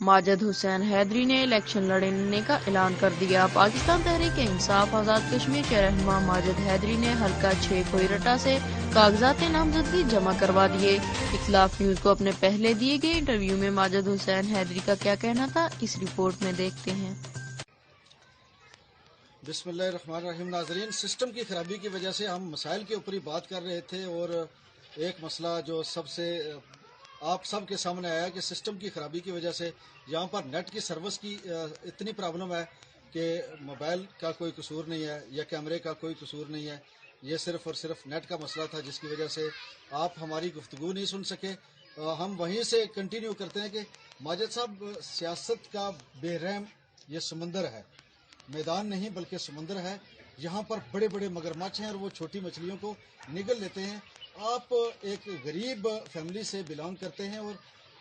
ماجد حسین حیدری نے الیکشن لڑنے کا اعلان کر دیا۔ پاکستان تحریک انصاف آزاد کشمیر کے رہنما ماجد حیدری نے حلقہ 6 کوئٹہ سے کاغذات نامزدگی جمع کروا دیے۔ اختلاف نیوز کو اپنے پہلے دیے گئے انٹرویو میں ماجد حسین حیدری کا کیا کہنا تھا، اس رپورٹ میں دیکھتے ہیں۔ بسم اللہ الرحمن الرحیم۔ ناظرین، سسٹم کی خرابی کی وجہ سے ہم مسائل کے اوپر ہی بات کر رہے تھے، اور ایک مسئلہ جو سب سے آپ سب کے سامنے آیا کہ سسٹم کی خرابی کی وجہ سے یہاں پر نیٹ کی سروس کی اتنی پرابلم ہے کہ موبائل کا کوئی قصور نہیں ہے یا کیمرے کا کوئی قصور نہیں ہے، یہ صرف اور صرف نیٹ کا مسئلہ تھا، جس کی وجہ سے آپ ہماری گفتگو نہیں سن سکے۔ ہم وہیں سے کنٹینیو کرتے ہیں کہ ماجد صاحب، سیاست کا بے رحم یہ سمندر ہے، میدان نہیں بلکہ سمندر ہے۔ یہاں پر بڑے بڑے مگرمچھ ہیں اور وہ چھوٹی مچھلیوں کو نگل لیتے ہیں۔ آپ ایک غریب فیملی سے بلانگ کرتے ہیں اور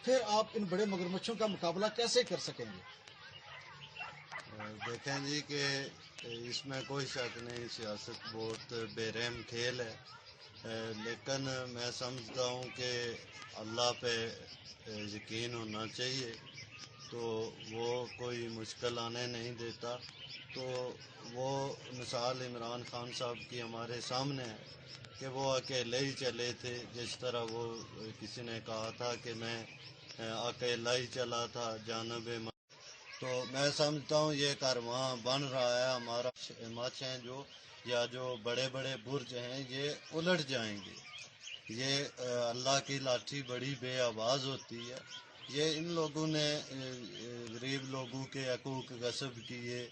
پھر آپ ان بڑے مگرمچھوں کا مقابلہ کیسے کر سکیں گے؟ دیکھیں جی کہ اس میں کوئی شک نہیں، سیاست بہت بے رحم کھیل ہے، لیکن میں سمجھتا ہوں کہ اللہ پہ یقین ہونا چاہیے، تو وہ کوئی مشکل آنے نہیں دیتا۔ تو وہ مثال عمران خان صاحب کی ہمارے سامنے ہے کہ وہ اکیلے ہی چلے تھے، جس طرح وہ کسی نے کہا تھا کہ میں اکیلا ہی چلا تھا جانب۔ تو میں سمجھتا ہوں یہ کارواں بن رہا ہے، ہمارا مچھ ہیں جو بڑے بڑے برج ہیں یہ الٹ جائیں گے۔ یہ اللہ کی لاٹھی بڑی بے آواز ہوتی ہے۔ یہ ان لوگوں نے غریب لوگوں کے حقوق غصب کیے،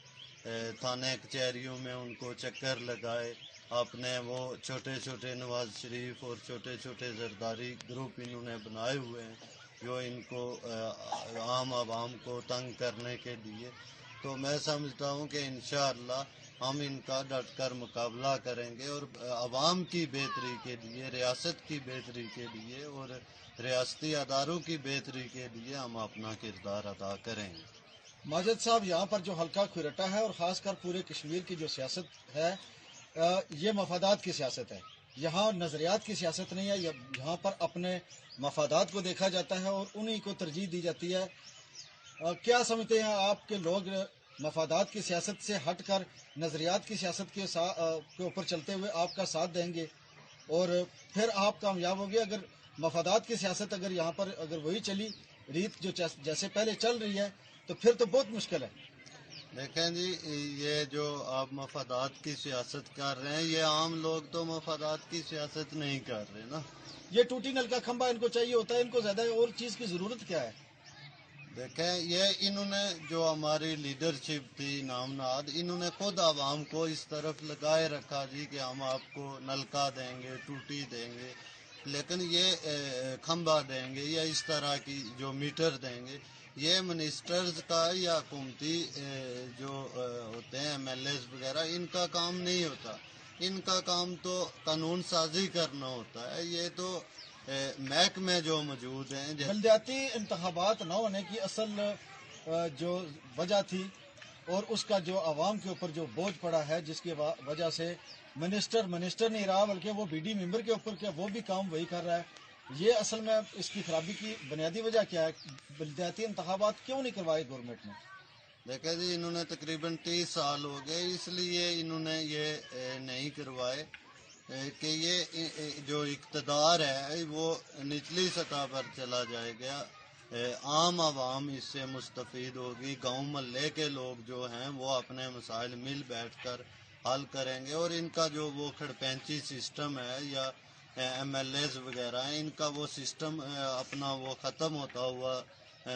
تھانے کچہریوں میں ان کو چکر لگائے، اپنے وہ چھوٹے چھوٹے نواز شریف اور چھوٹے چھوٹے زرداری گروپ انہوں نے بنائے ہوئے ہیں جو ان کو عام عوام کو تنگ کرنے کے لیے۔ تو میں سمجھتا ہوں کہ انشاءاللہ ہم ان کا ڈٹ کر مقابلہ کریں گے، اور عوام کی بہتری کے لیے، ریاست کی بہتری کے لیے اور ریاستی اداروں کی بہتری کے لیے ہم اپنا کردار ادا کریں گے۔ ماجد صاحب، یہاں پر جو حلقہ کوئٹہ ہے اور خاص کر پورے کشمیر کی جو سیاست ہے، یہ مفادات کی سیاست ہے۔ یہاں نظریات کی سیاست نہیں ہے، یہاں پر اپنے مفادات کو دیکھا جاتا ہے اور انہی کو ترجیح دی جاتی ہے۔ کیا سمجھتے ہیں آپ کہ لوگ مفادات کی سیاست سے ہٹ کر نظریات کی سیاست کے اوپر چلتے ہوئے آپ کا ساتھ دیں گے اور پھر آپ کامیاب ہوں گے؟ اگر مفادات کی سیاست اگر یہاں پر اگر وہی چلی ریت جو جیسے پہلے چل رہی ہے تو پھر تو بہت مشکل ہے۔ دیکھیں جی، یہ جو آپ مفادات کی سیاست کر رہے ہیں، یہ عام لوگ تو مفادات کی سیاست نہیں کر رہے نا۔ یہ ٹوٹی نل کا کھمبا ان کو چاہیے ہوتا ہے، ان کو زیادہ اور چیز کی ضرورت کیا ہے؟ دیکھیں، یہ انہوں نے جو ہماری لیڈرشپ تھی نامناد، انہوں نے خود عوام کو اس طرف لگائے رکھا جی کہ ہم آپ کو نلکا دیں گے، ٹوٹی دیں گے، لیکن یہ کھمبا دیں گے یا اس طرح کی جو میٹر دیں گے، یہ منسٹرز کا یا حکومتی جو ہوتے ہیں ایم ایل ایز وغیرہ، ان کا کام نہیں ہوتا۔ ان کا کام تو قانون سازی کرنا ہوتا ہے۔ یہ تو محکمے جو موجود ہیں، بلدیاتی انتخابات نہ ہونے کی اصل جو وجہ تھی اور اس کا جو عوام کے اوپر جو بوجھ پڑا ہے، جس کی وجہ سے منسٹر نہیں رہا بلکہ وہ بی ڈی ممبر کے اوپر کیا وہ بھی کام وہی کر رہا ہے۔ یہ اصل میں اس کی خرابی کی بنیادی وجہ کیا ہے؟ بلدیاتی انتخابات کیوں نہیں کروائے گورنمنٹ نے؟ دیکھیں جی، انہوں نے تقریباً 30 سال ہو گئے، اس لیے انہوں نے یہ نہیں کروائے کہ یہ جو اقتدار ہے وہ نچلی سطح پر چلا جائے گا، عام عوام اس سے مستفید ہوگی، گاؤں محلے کے لوگ جو ہیں وہ اپنے مسائل مل بیٹھ کر حل کریں گے، اور ان کا جو وہ کھڑپینچی سسٹم ہے یا ایم ایل ایز وغیرہ ہیں، ان کا وہ سسٹم اپنا وہ ختم ہوتا ہوا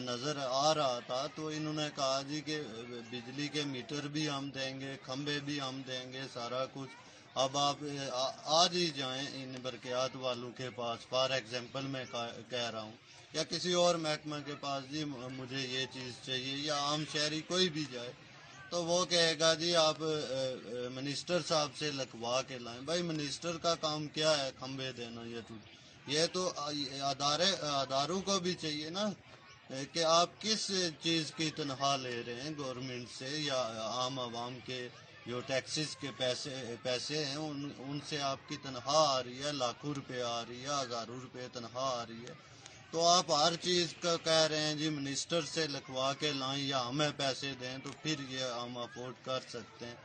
نظر آ رہا تھا۔ تو انہوں نے کہا جی کہ بجلی کے میٹر بھی ہم دیں گے، کھمبے بھی ہم دیں گے، سارا کچھ۔ اب آپ آج ہی جائیں ان برقیات والوں کے پاس، فار ایگزامپل میں کہہ رہا ہوں، یا کسی اور محکمہ کے پاس، جی مجھے یہ چیز چاہیے، یا عام شہری کوئی بھی جائے تو وہ کہے گا جی آپ منسٹر صاحب سے لکھوا کے لائیں۔ بھائی منسٹر کا کام کیا ہے کھمبے دینا؟ یہ تو اداروں کو بھی چاہیے نا کہ آپ کس چیز کی تنخواہ لے رہے ہیں گورنمنٹ سے، یا عام عوام کے جو ٹیکسز کے پیسے ہیں ان سے آپ کی تنخواہ آ رہی ہے، لاکھوں روپے آ رہی ہے، ہزاروں روپے تنخواہ آ رہی ہے۔ تو آپ ہر چیز کا کہہ رہے ہیں جی منسٹر سے لکھوا کے لائیں یا ہمیں پیسے دیں تو پھر یہ ہم افورڈ کر سکتے ہیں.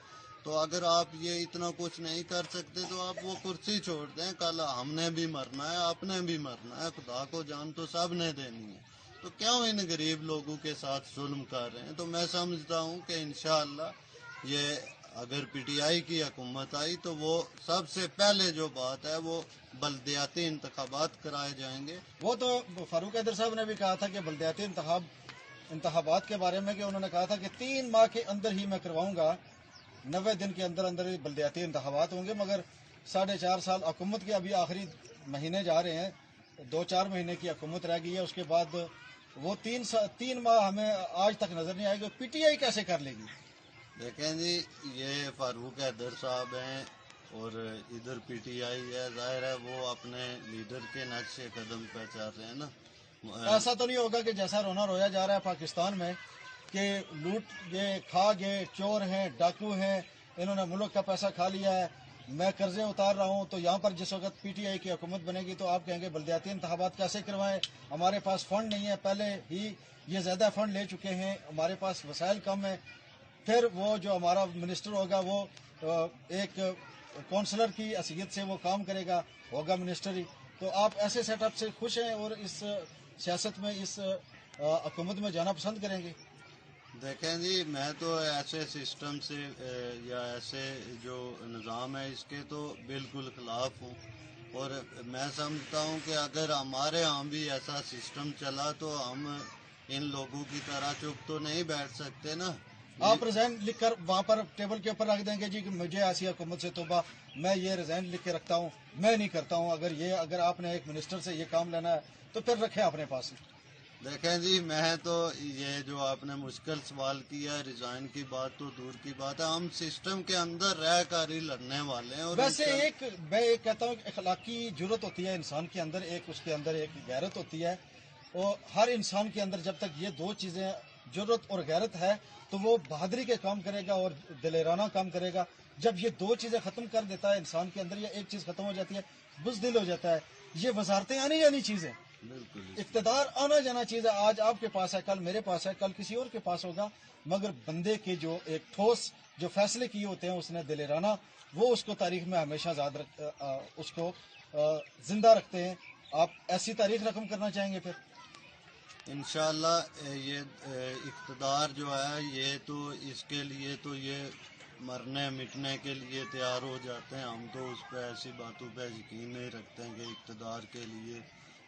تو اگر آپ یہ اتنا کچھ نہیں کر سکتے تو آپ وہ کرسی چھوڑ دیں. کل ہم نے بھی مرنا ہے, آپ نے بھی مرنا ہے, خدا کو جان تو سب نے دینی ہے. تو کیوں ان غریب لوگوں کے ساتھ ظلم کر رہے ہیں؟ تو میں سمجھتا ہوں کہ انشاءاللہ یہ اگر پی ٹی آئی کی حکومت آئی تو وہ سب سے پہلے جو بات ہے وہ بلدیاتی انتخابات کرائے جائیں گے. وہ تو فاروق حیدر صاحب نے بھی کہا تھا کہ بلدیاتی انتخابات کے بارے میں کہ انہوں نے کہا تھا کہ 3 ماہ کے اندر ہی میں کرواؤں گا, 90 دن کے اندر اندر ہی بلدیاتی انتخابات ہوں گے. مگر 4.5 سال حکومت کے ابھی آخری مہینے جا رہے ہیں, 2-4 مہینے کی حکومت رہ گئی ہے. اس کے بعد وہ 3 ماہ ہمیں آج تک نظر نہیں آئے گا. پی ٹی آئی کیسے کر لے گی؟ دیکھیں جی, یہ فاروق حیدر صاحب ہیں اور ادھر پی ٹی آئی ہے. ظاہر ہے وہ اپنے لیڈر کے نقش قدم پہ چل رہے ہیں نا. ایسا تو نہیں ہوگا کہ جیسا رونا رویا جا رہا ہے پاکستان میں کہ لوٹ گئے, کھا گئے, چور ہیں, ڈاکو ہیں, انہوں نے ملک کا پیسہ کھا لیا ہے, میں قرضے اتار رہا ہوں. تو یہاں پر جس وقت پی ٹی آئی کی حکومت بنے گی تو آپ کہیں گے بلدیاتی انتخابات کیسے کروائیں, ہمارے پاس فنڈ نہیں ہے, پہلے ہی یہ زیادہ فنڈ لے چکے ہیں, ہمارے پاس وسائل کم ہیں. پھر وہ جو ہمارا منسٹر ہوگا وہ ایک کونسلر کی حیثیت سے وہ کام کرے گا, ہوگا منسٹر ہی. تو آپ ایسے سیٹ اپ سے خوش ہیں اور اس سیاست میں, اس حکومت میں جانا پسند کریں گے؟ دیکھیں جی, میں تو ایسے سسٹم سے یا ایسے جو نظام ہے اس کے تو بالکل خلاف ہوں. اور میں سمجھتا ہوں کہ اگر ہمارے ہاں بھی ایسا سسٹم چلا تو ہم ان لوگوں کی طرح چپ تو نہیں بیٹھ سکتے نا. آپ ریزائن لکھ کر وہاں پر ٹیبل کے اوپر رکھ دیں گے جی کہ مجھے ایسی حکومت سے توبہ, میں یہ ریزائن لکھ کے رکھتا ہوں, میں نہیں کرتا ہوں. اگر آپ نے ایک منسٹر سے یہ کام لینا ہے تو پھر رکھیں اپنے پاس. دیکھیں جی, میں تو یہ جو آپ نے مشکل سوال کیا ہے ریزائن کی بات تو دور کی بات ہے, ہم سسٹم کے اندر رہ کر ہی لڑنے والے ہیں. اور ویسے میں ایک کہتا ہوں کہ اخلاقی جرت ہوتی ہے انسان کے اندر, اس کے اندر ایک غیرت ہوتی ہے, اور ہر انسان کے اندر جب تک یہ 2 چیزیں جرت اور غیرت ہے تو وہ بہادری کے کام کرے گا اور دلیرانہ کام کرے گا. جب یہ 2 چیزیں ختم کر دیتا ہے انسان کے اندر, یا ایک چیز ختم ہو جاتی ہے, بزدل ہو جاتا ہے. یہ وزارتیں آنی جانی چیزیں, اقتدار آنا جانا چیز ہے. آج آپ کے پاس ہے, کل میرے پاس ہے, کل کسی اور کے پاس ہوگا. مگر بندے کے جو ایک ٹھوس جو فیصلے کیے ہوتے ہیں اس نے دلیرانہ, وہ اس کو تاریخ میں ہمیشہ اس کو زندہ رکھتے ہیں. آپ ایسی تاریخ رقم کرنا چاہیں گے پھر؟ انشاءاللہ یہ اقتدار جو ہے یہ تو اس کے لیے تو یہ مرنے مٹنے کے لیے تیار ہو جاتے ہیں. ہم تو اس پہ ایسی باتوں پہ یقین نہیں رکھتے ہیں کہ اقتدار کے لیے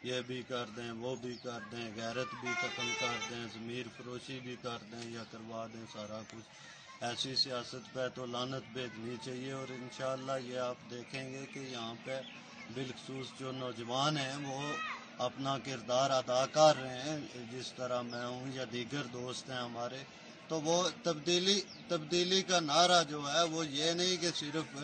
یہ بھی کر دیں, وہ بھی کر دیں, غیرت بھی ختم کر دیں, ضمیر فروشی بھی کر دیں یا کروا دیں سارا کچھ. ایسی سیاست پہ تو لعنت بھیجنی چاہیے. اور انشاءاللہ یہ آپ دیکھیں گے کہ یہاں پہ بالخصوص جو نوجوان ہیں وہ اپنا کردار ادا کر رہے ہیں, جس طرح میں ہوں یا دیگر دوست ہیں ہمارے. تو وہ تبدیلی کا نعرہ جو ہے وہ یہ نہیں کہ صرف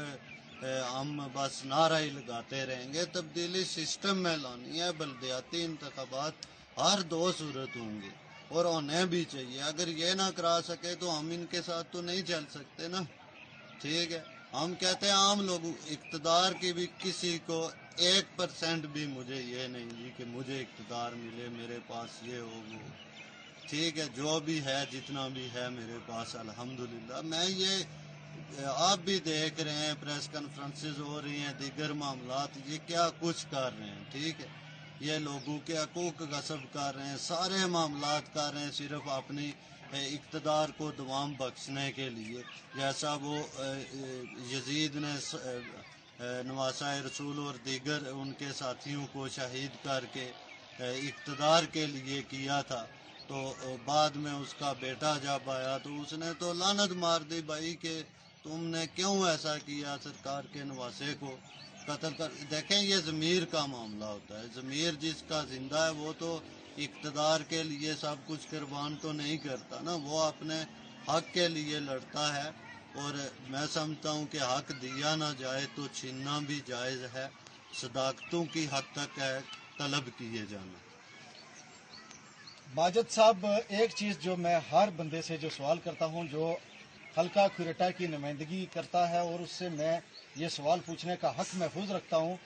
ہم بس نعرہ ہی لگاتے رہیں گے. تبدیلی سسٹم میں لانی ہے. بلدیاتی انتخابات ہر 2 صورت ہوں گے اور ہونے بھی چاہیے. اگر یہ نہ کرا سکے تو ہم ان کے ساتھ تو نہیں چل سکتے نا. ٹھیک ہے, ہم کہتے ہیں عام لوگ اقتدار کی بھی کسی کو 1% بھی مجھے یہ نہیں جی کہ مجھے اقتدار ملے, میرے پاس یہ ہو وہ. ٹھیک ہے, جو بھی ہے جتنا بھی ہے میرے پاس الحمدللہ. میں یہ آپ بھی دیکھ رہے ہیں, پریس کانفرنسز ہو رہی ہیں, دیگر معاملات, یہ کیا کچھ کر رہے ہیں. ٹھیک ہے, یہ لوگوں کے حقوق غصب کر رہے ہیں, سارے معاملات کر رہے ہیں صرف اپنی اقتدار کو دوام بخشنے کے لیے. جیسا وہ یزید نے نواسہ رسول اور دیگر ان کے ساتھیوں کو شہید کر کے اقتدار کے لیے کیا تھا, تو بعد میں اس کا بیٹا جب آیا تو اس نے تو لعنت مار دی بھائی کہ تم نے کیوں ایسا کیا, سرکار کے نواسے کو قتل کر. دیکھیں یہ ضمیر کا معاملہ ہوتا ہے. ضمیر جس کا زندہ ہے وہ تو اقتدار کے لیے سب کچھ قربان تو نہیں کرتا نا, وہ اپنے حق کے لیے لڑتا ہے. اور میں سمجھتا ہوں کہ حق دیا نہ جائے تو چھیننا بھی جائز ہے. صداقتوں کی حد تک ہے طلب کیے جانا. ماجد صاحب, ایک چیز جو میں ہر بندے سے جو سوال کرتا ہوں جو حلقہ کھریٹا کی نمائندگی کرتا ہے, اور اس سے میں یہ سوال پوچھنے کا حق محفوظ رکھتا ہوں,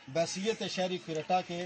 بحیثیت شہری کھریٹا کے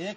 1